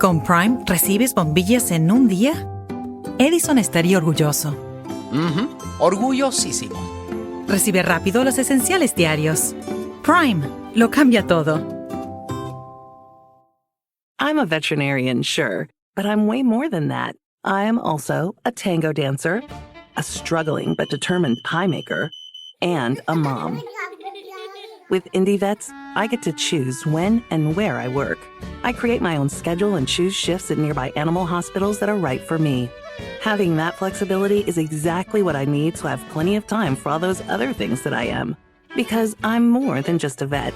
Con Prime recibes bombillas en un día. Edison estaría orgulloso. Orgullosísimo. Recibe rápido los esenciales diarios. Prime lo cambia todo. I'm a veterinarian, sure, but I'm way more than that. I am also a tango dancer, a struggling but determined pie maker, and a mom. With IndieVets, I get to choose when and where I work. I create my own schedule and choose shifts at nearby animal hospitals that are right for me. Having that flexibility is exactly what I need to have plenty of time for all those other things that I am. Because I'm more than just a vet.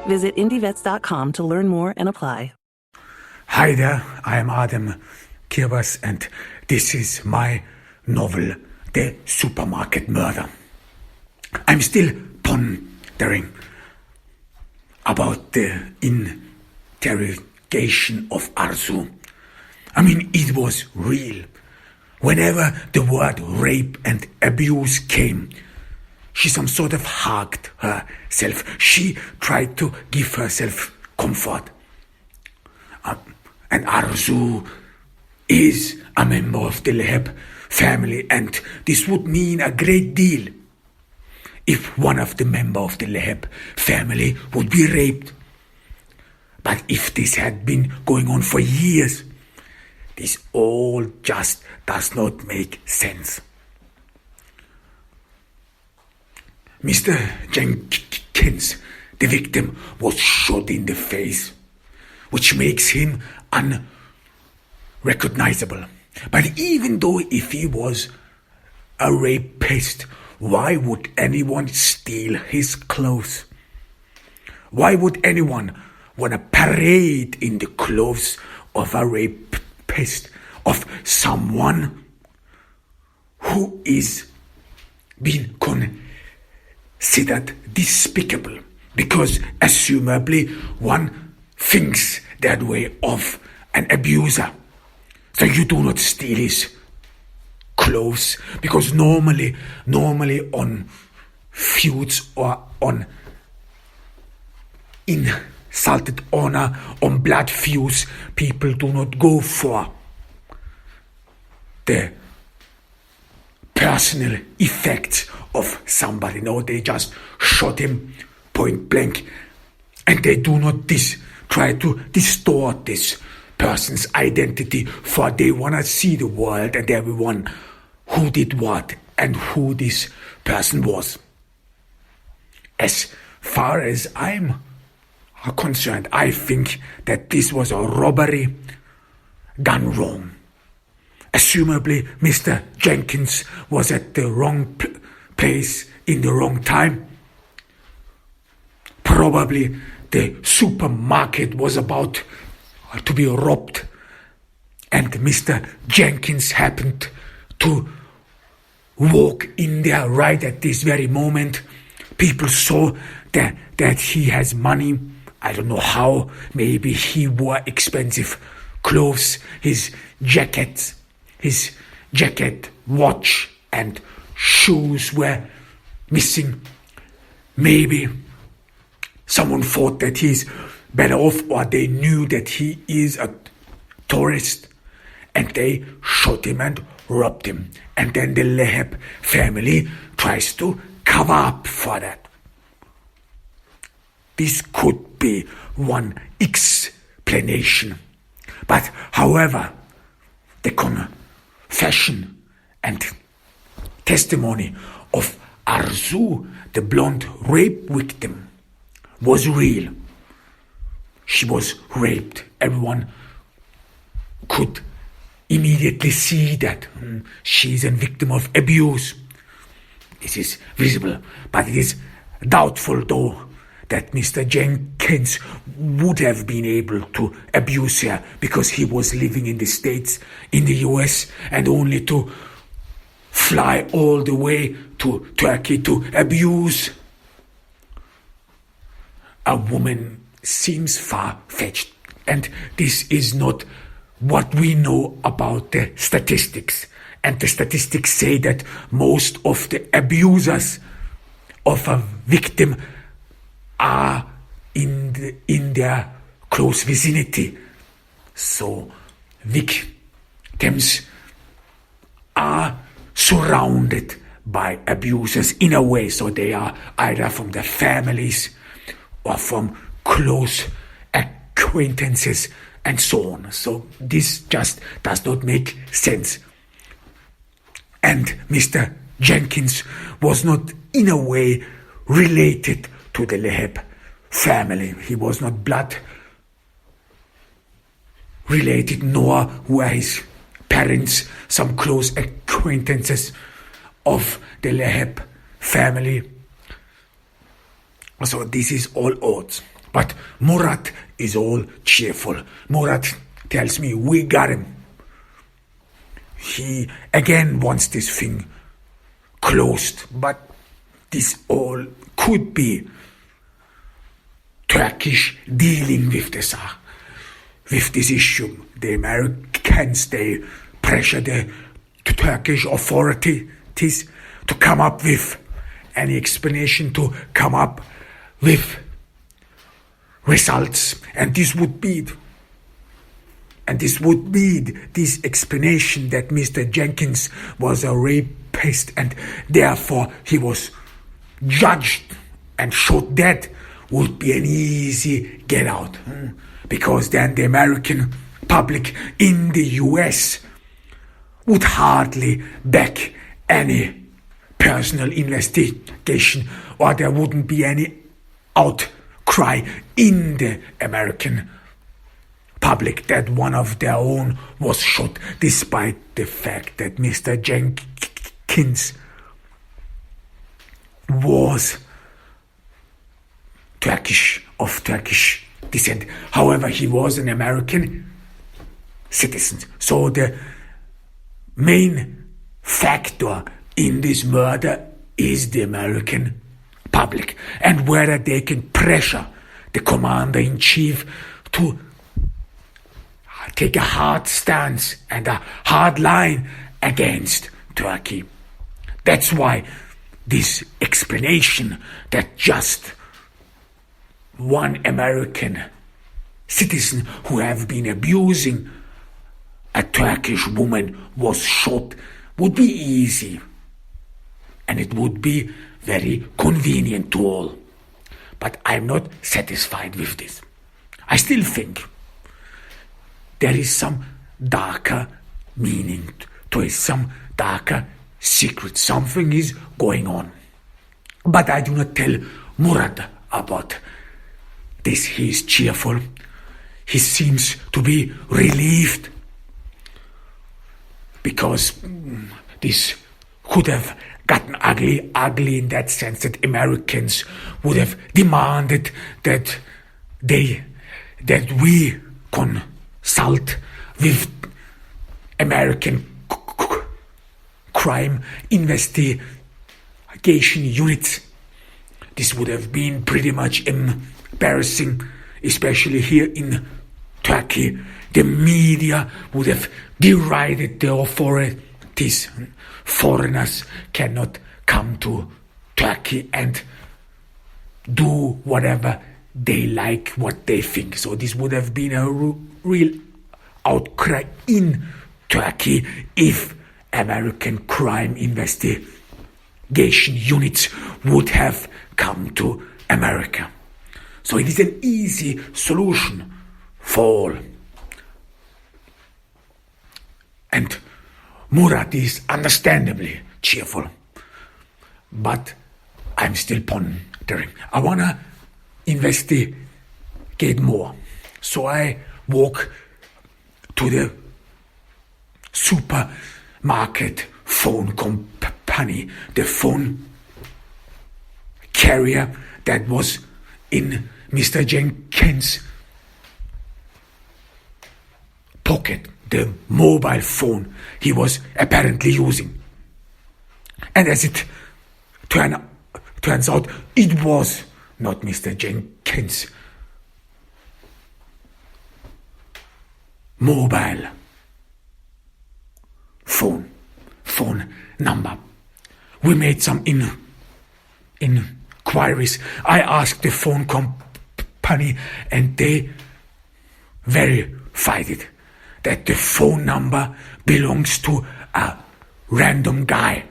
Visit IndieVets.com to learn more and apply. Hi there, I'm Adam Kirbas and this is my novel, The Supermarket Murder. I'm still pondering about the interrogation of Arzu. I mean, it was real. Whenever the word rape and abuse came, she some sort of hugged herself. She tried to give herself comfort. And Arzu is a member of the Leheb family, and this would mean a great deal if one of the members of the Leheb family would be raped. But if this had been going on for years, this all just does not make sense. Mr. Jenkins, the victim, was shot in the face, which makes him unrecognizable. But even though if he was a rapist, why would anyone steal his clothes? Why would anyone want to parade in the clothes of a rapist, of someone who is being considered despicable? Because assumably one thinks that way of an abuser. So you do not steal his clothes, because normally on feuds or on insulted honor, on blood feuds, people do not go for the personal effects of somebody. No, they just shot him point blank, and they do not try to distort this person's identity, for they want to see the world and everyone who did what and who this person was. As far as I'm concerned, I think that this was a robbery done wrong. Assumably, Mr. Jenkins was at the wrong place in the wrong time. Probably the supermarket was about to be robbed, and Mr. Jenkins happened to walk in there right at this very moment. People saw that he has money. I don't know how. Maybe he wore expensive clothes. His jacket, watch, and shoes were missing. Maybe someone thought that he's better off, or they knew that he is a tourist, and they shot him and robbed him. And then the Leheb family tries to cover up for that. This could be one explanation. But however, the confession and testimony of Arzu, the blonde rape victim, was real. She was raped. Everyone could immediately see that she's a victim of abuse. This is visible, but it is doubtful, though, that Mr. Jenkins would have been able to abuse her, because he was living in the States, in the US, and only to fly all the way to Turkey to abuse a woman seems far-fetched. And this is not what we know about the statistics. And the statistics say that most of the abusers of a victim are in their close vicinity. So victims are surrounded by abusers in a way. So they are either from their families or from close acquaintances and so on. So this just does not make sense. And Mr. Jenkins was not in a way related to the Leheb family. He was not blood related, nor were his parents some close acquaintances of the Leheb family. So this is all odds. But Murat is all cheerful. Murat tells me, we got him. He again wants this thing closed, but this all could be Turkish dealing with with this issue. The Americans, they pressure the Turkish authorities to come up with any explanation, to come up with results, and this would be this explanation that Mr. Jenkins was a rapist and therefore he was judged and shot dead would be an easy get out. Because then the American public in the US would hardly back any personal investigation, or there wouldn't be any outcry in the American public that one of their own was shot, despite the fact that Mr. Jenkins was of Turkish descent. However, he was an American citizen. So the main factor in this murder is the American public, and whether they can pressure the commander-in-chief to take a hard stance and a hard line against Turkey. That's why this explanation that just one American citizen who have been abusing a Turkish woman was shot would be easy, and it would be very convenient to all. But I'm not satisfied with this. I still think there is some darker meaning to it, some darker secret. Something is going on. But I do not tell Murat about this. He is cheerful. He seems to be relieved because this could have gotten ugly in that sense that Americans would have demanded that we consult with American crime investigation units. This would have been pretty much embarrassing, especially here in Turkey. The media would have derided the authorities. Foreigners cannot come to Turkey and do whatever they like, what they think. So this would have been a real outcry in Turkey if American crime investigation units would have come to America. So it is an easy solution for all. And Murat is understandably cheerful. But I'm still pondering. I want to investigate more. So I walk to the supermarket phone company, the phone carrier that was in Mr. Jenkins' pocket, the mobile phone he was apparently using. And as it turns out, it was not Mr. Jenkins' mobile phone number. We made some inquiries. I asked the phone company, and they very find it, that the phone number belongs to a random guy.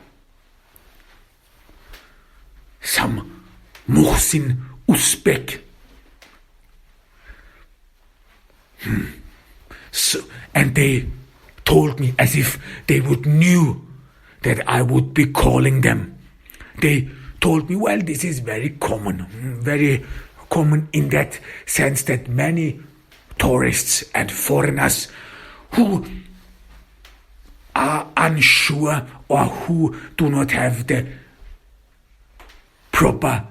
Some Muhsin Uzbek. So, and they told me as if they would knew that I would be calling them. They told me, well, this is very common in that sense that many tourists and foreigners who are unsure or who do not have the proper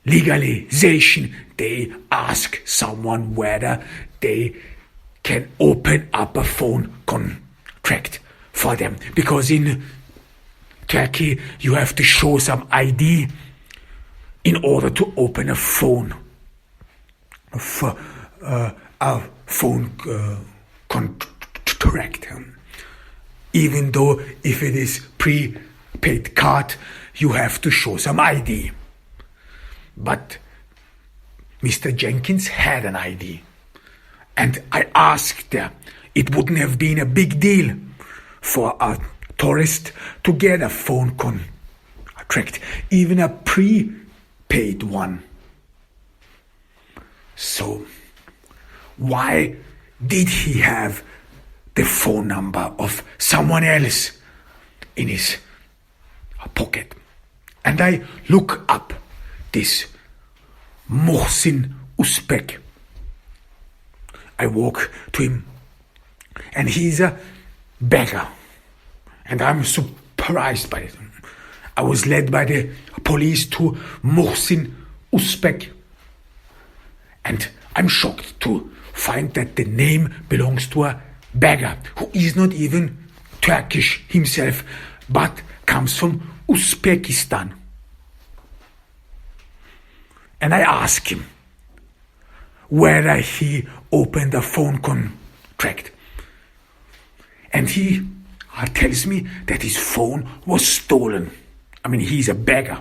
legalization, they ask someone whether they can open up a phone contract for them. Because in Turkey, you have to show some ID in order to open a phone contract. Even though if it is prepaid card, you have to show some ID. But Mr. Jenkins had an ID. And I asked her, it wouldn't have been a big deal for a tourist to get a phone contract, even a prepaid one. So why did he have the phone number of someone else in his pocket? And I look up this Muhsin Uzbek. I walk to him, and he's a beggar. And I'm surprised by it. I was led by the police to Muhsin Uzbek. And I'm shocked to find that the name belongs to a beggar who is not even Turkish himself, but comes from Uzbekistan. And I ask him whether he opened a phone contract. And he tells me that his phone was stolen. I mean, he's a beggar.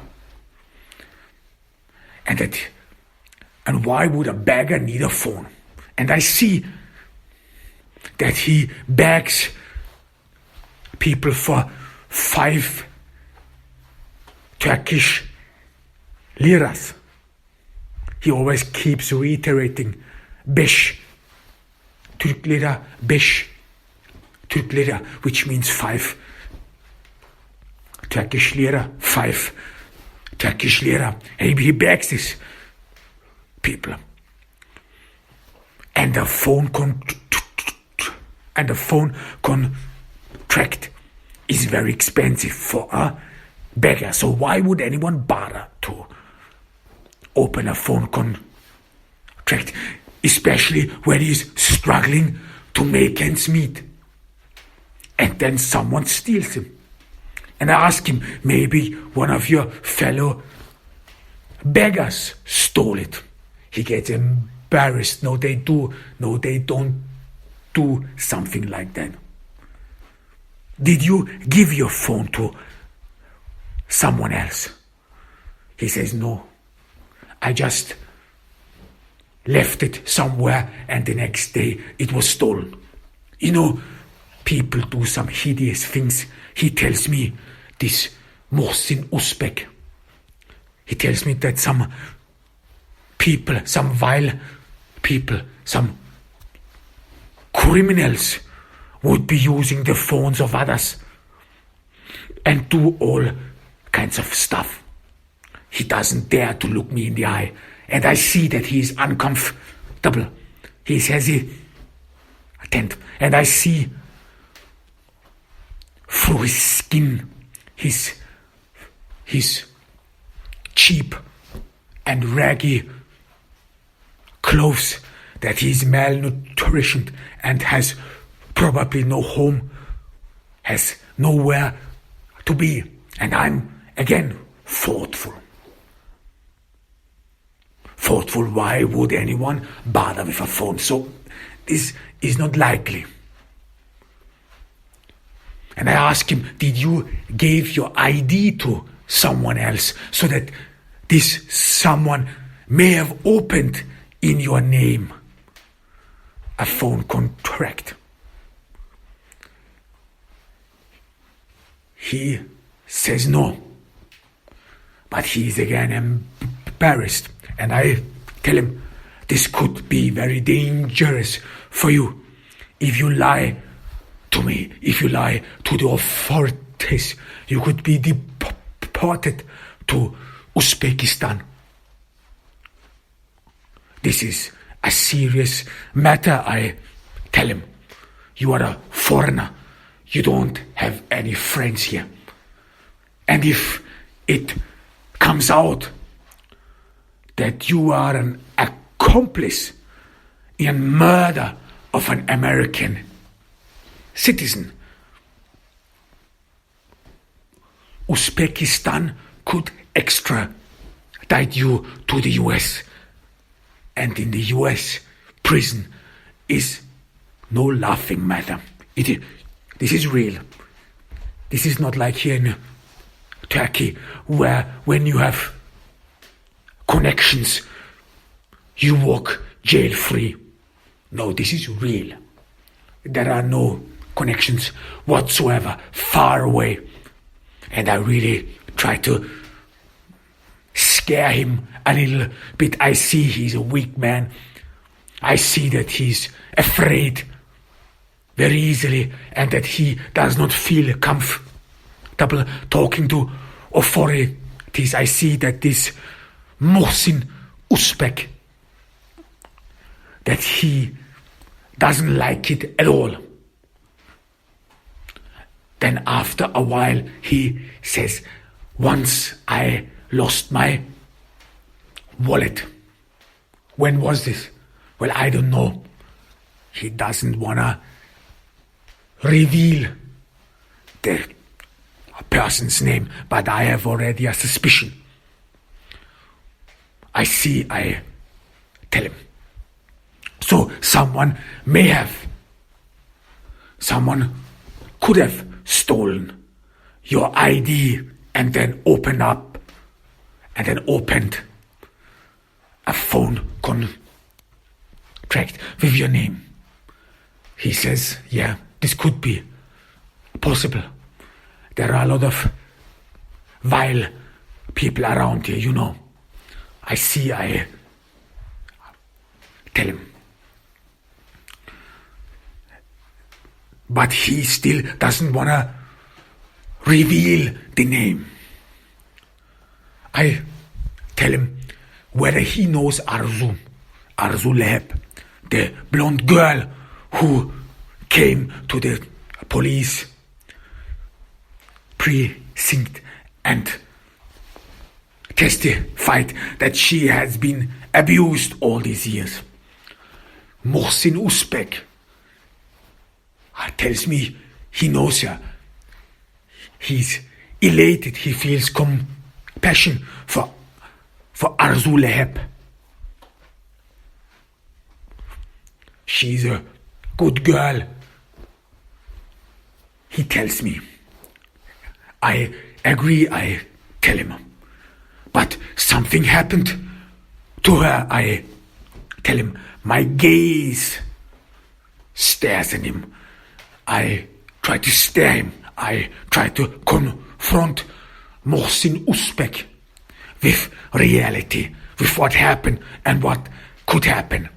And why would a beggar need a phone? And I see that he begs people for 5 Turkish liras. He always keeps reiterating, beş Türk lira, beş Türk lira, which means 5 Turkish lira, 5 Turkish lira. And he begs these people. And the phone contract is very expensive for a beggar. So why would anyone bother to open a phone contract, especially when he's struggling to make ends meet? And then someone steals him. And I ask him, maybe one of your fellow beggars stole it. He gets embarrassed. No, they do. No, they don't do something like that. Did you give your phone to someone else? He says, no. I just left it somewhere and the next day it was stolen. You know, people do some hideous things. He tells me, this Muhsin Uzbek, he tells me that some people, some vile people, some criminals would be using the phones of others and do all kinds of stuff. He doesn't dare to look me in the eye, and I see that he is uncomfortable. He is hesitant, and I see through his skin, his cheap and raggy clothes, that he is malnourished and has probably no home, has nowhere to be. And I'm again thoughtful. Why would anyone bother with a phone? So this is not likely. And I ask him, did you give your ID to someone else so that this someone may have opened in your name a phone contract. He says no, but he is again embarrassed, and I tell him this could be very dangerous for you if you lie to me, if you lie to the authorities. You could be deported to Uzbekistan. This is a serious matter, I tell him. You are a foreigner. You don't have any friends here. And if it comes out that you are an accomplice in murder of an American citizen, Uzbekistan could extradite you to the US. And in the US, prison is no laughing matter. This is real. This is not like here in Turkey, where when you have connections, you walk jail-free. No, this is real. There are no connections whatsoever, far away. And I really try to scare him a little bit. I see he's a weak man. I see that he's afraid very easily and that he does not feel comfortable talking to authorities. I see that this Muhsin Uzbek, that he doesn't like it at all. Then after a while he says, once I lost my wallet. When was this? Well, I don't know. He doesn't wanna reveal the person's name, but I have already a suspicion. I tell him. So someone could have stolen your ID and then opened a phone contract with your name. He says, yeah, this could be possible. There are a lot of vile people around here, you know. I tell him. But he still doesn't want to reveal the name. I tell him whether he knows Arzu Leheb, the blonde girl who came to the police precinct and testified that she has been abused all these years. Muhsin Uzbek tells me he knows her. He's elated. He feels compassion for Arzu Leheb. She's a good girl, he tells me. I agree, I tell him. But something happened to her, I tell him. My gaze stares at him. I try to stare him. I try to confront Muhsin Uzbek with reality, with what happened and what could happen.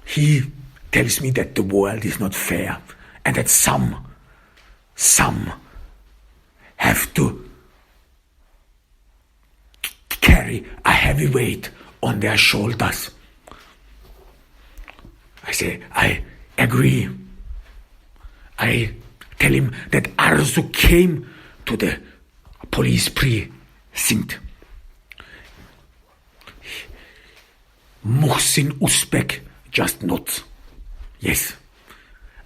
He tells me that the world is not fair and that some have to carry a heavy weight on their shoulders. I say, I agree. I tell him that Arzu came to the police precinct. Muhsin Uzbek just nods. Yes.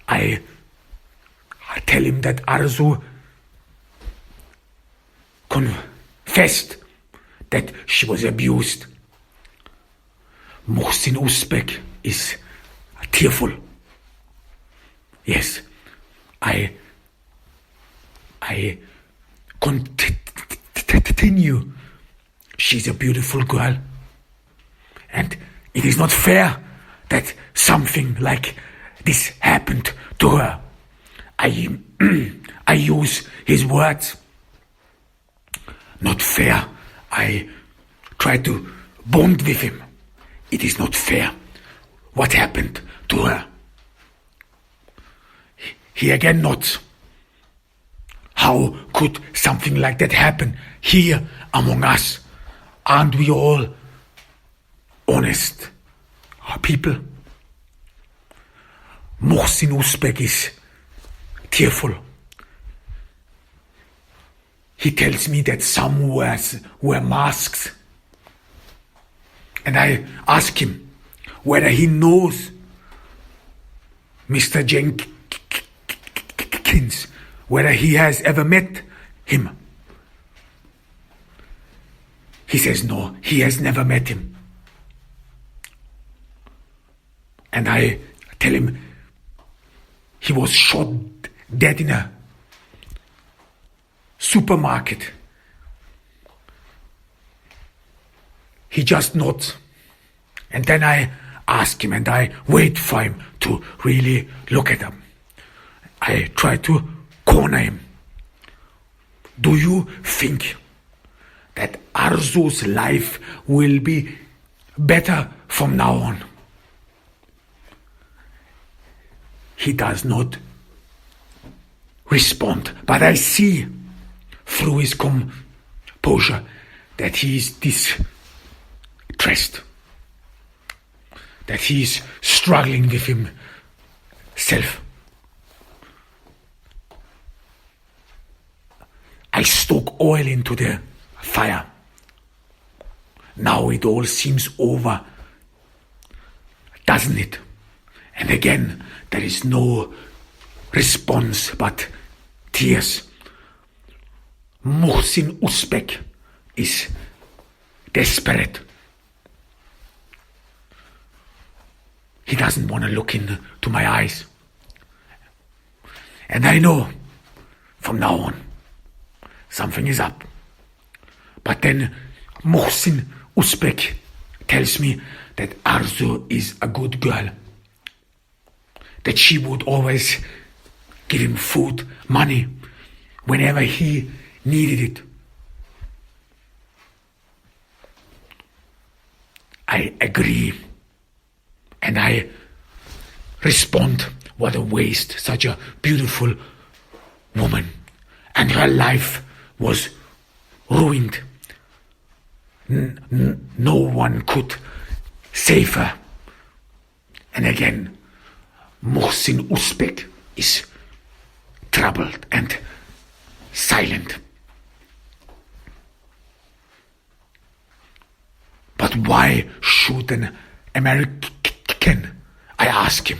I tell him that Arzu confessed that she was abused. Muhsin Uzbek is tearful. Yes. I continue. She's a beautiful girl. And It is not fair that something like this happened to her. I use his words. Not fair. I try to bond with him. It is not fair what happened to her. He again nods. How could something like that happen here among us? Aren't we all honest people? Muhsin Uzbek is tearful. He tells me that some wear masks. And I ask him whether he knows Mr. Jenkins, whether he has ever met him. He says no, he has never met him. And I tell him he was shot dead in a supermarket. He just nods. And then I ask him and I wait for him to really look at him. I try to corner him. Do you think that Arzu's life will be better from now on? He does not respond, but I see through his composure that he is distressed, that he is struggling with himself. I stoke oil into the fire. Now it all seems over, doesn't it? And again, there is no response but tears. Muhsin Uzbek is desperate. He doesn't want to look into my eyes. And I know from now on something is up. But then Muhsin Uzbek tells me that Arzu is a good girl, that she would always give him food, money, whenever he needed it. I agree. And I respond, what a waste, such a beautiful woman. And her life was ruined. No one could save her. And again, Muhsin Uzbek is troubled and silent. But why should an American, I ask him,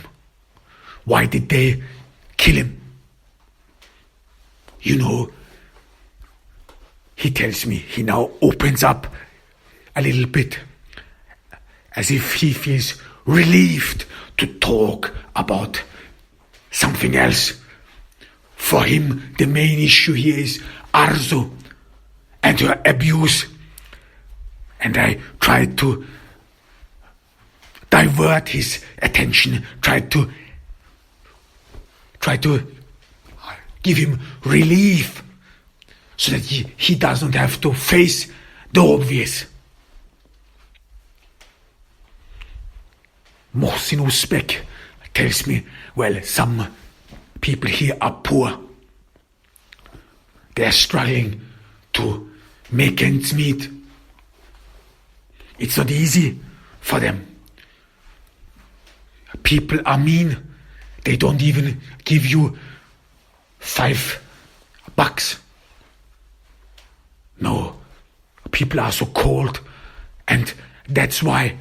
why did they kill him? You know, he tells me, he now opens up a little bit, as if he feels relieved to talk about something else. For him, the main issue here is Arzu and her abuse. And I tried to divert his attention, tried to give him relief so that he doesn't have to face the obvious. Muhsin Uzbek tells me, well, some people here are poor. They are struggling to make ends meet. It's not easy for them. People are mean. They don't even give you $5. No, people are so cold, and that's why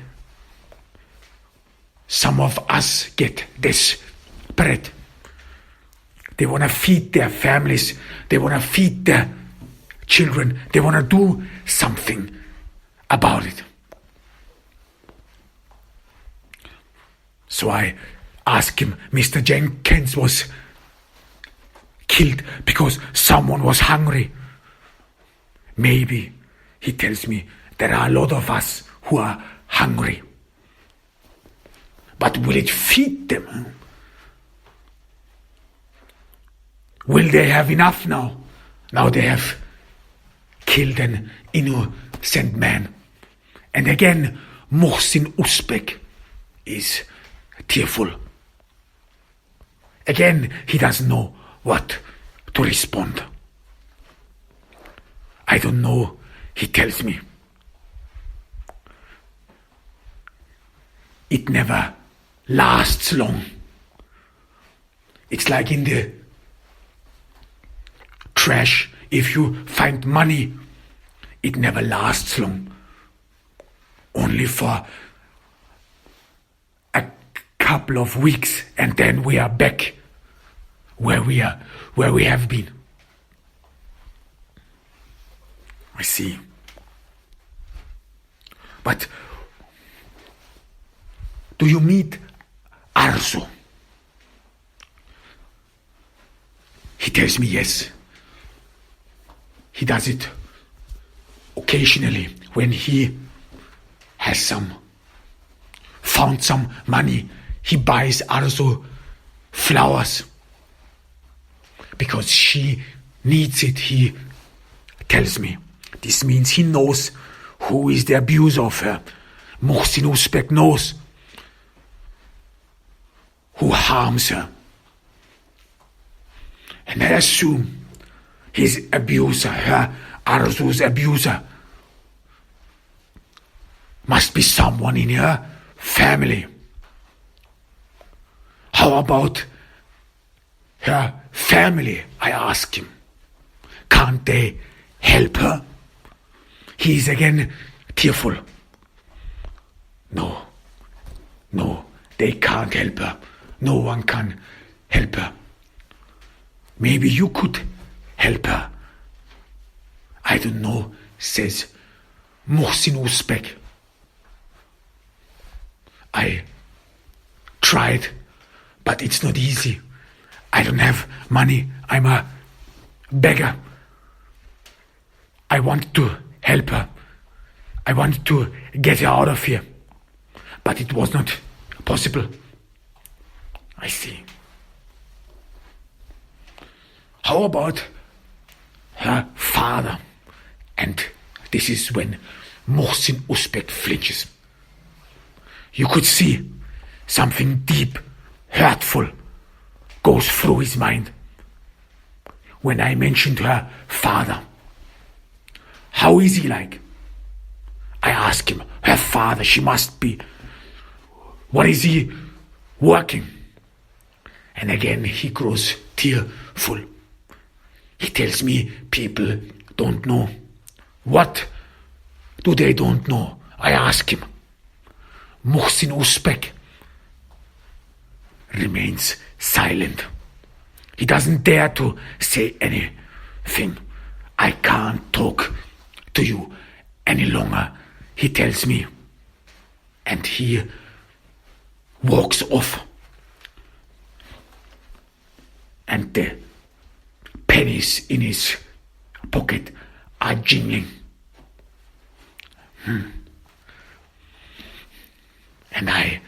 some of us get desperate. They want to feed their families. They want to feed their children. They want to do something about it. So I asked him, Mr. Jenkins was killed because someone was hungry. Maybe, he tells me, there are a lot of us who are hungry. But will it feed them? Will they have enough now? Now they have killed an innocent man. And again, Muhsin Uzbek is tearful. Again, he doesn't know what to respond. I don't know, he tells me. It never lasts long. It's like in the trash. If you find money, it never lasts long. Only for a couple of weeks, and then we are back where we have been. I see. But do you meet Arzu? He tells me yes. He does it occasionally when he has found some money. He buys Arzu flowers because she needs it, he tells me. This means he knows who is the abuser of her. Muhsin Uzbek knows who harms her. And I assume his abuser, her Arzu's abuser, must be someone in her family. How about her family? I ask him. Can't they help her? He is again tearful. No, they can't help her. No one can help her. Maybe you could help her. I don't know, says Muhsin Uzbek. I tried, but it's not easy. I don't have money. I'm a beggar. I want to help her. I want to get her out of here. But it was not possible. I see. How about her father? And this is when Muhsin Uzbek flinches. You could see something deep, hurtful goes through his mind when I mentioned her father. How is he like? I ask him. Her father, she must be. What is he working? And again he grows tearful. He tells me people don't know. What do they don't know? I ask him. Muhsin Uzbek remains silent. He doesn't dare to say anything. I can't talk to you any longer, he tells me. And he walks off. And the pennies in his pocket are jingling. And I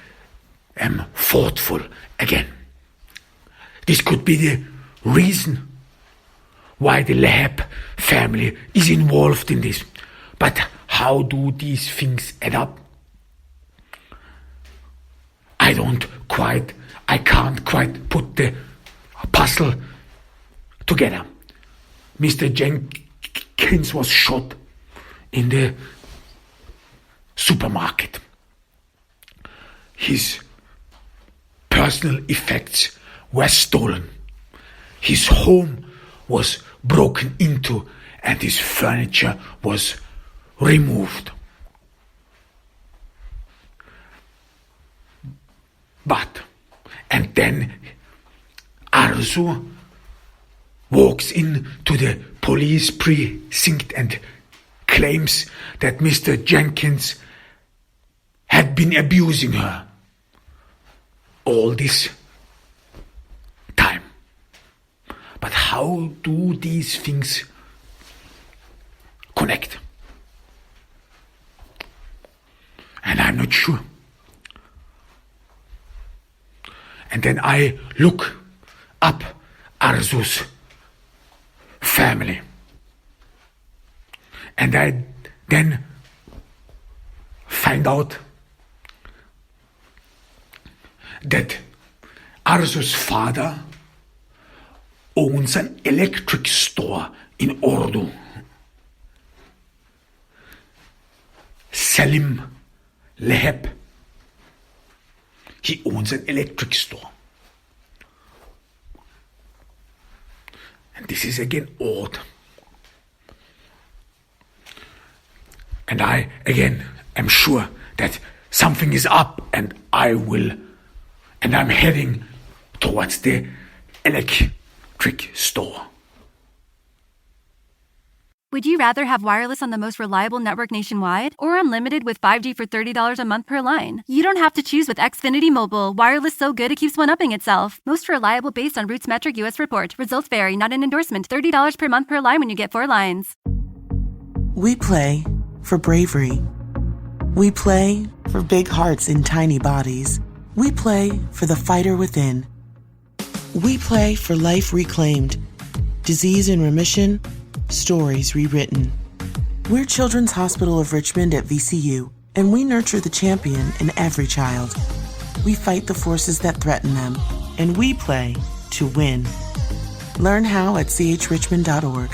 am thoughtful again. This could be the reason why the Lahab family is involved in this. But how do these things add up? I can't quite put the puzzle together. Mr. Jenkins was shot in the supermarket. His personal effects were stolen. His home was broken into and his furniture was removed. And then Arzu walks into the police precinct and claims that Mr. Jenkins had been abusing her all this time. But how do these things connect? And I'm not sure. And then I look up Arzu's family. And I then find out that Arzu's father owns an electric store in Urdu. Salim Leheb. He owns an electric store. And this is again odd. And I again am sure that something is up, and I'm heading towards the electric store. Would you rather have wireless on the most reliable network nationwide or unlimited with 5G for $30 a month per line? You don't have to choose with Xfinity Mobile. Wireless so good it keeps one-upping itself. Most reliable based on Roots Metric US report. Results vary, not an endorsement. $30 per month per line when you get 4 lines. We play for bravery. We play for big hearts in tiny bodies. We play for the fighter within. We play for life reclaimed, disease in remission, stories rewritten. We're Children's Hospital of Richmond at VCU, and we nurture the champion in every child. We fight the forces that threaten them, and we play to win. Learn how at chrichmond.org.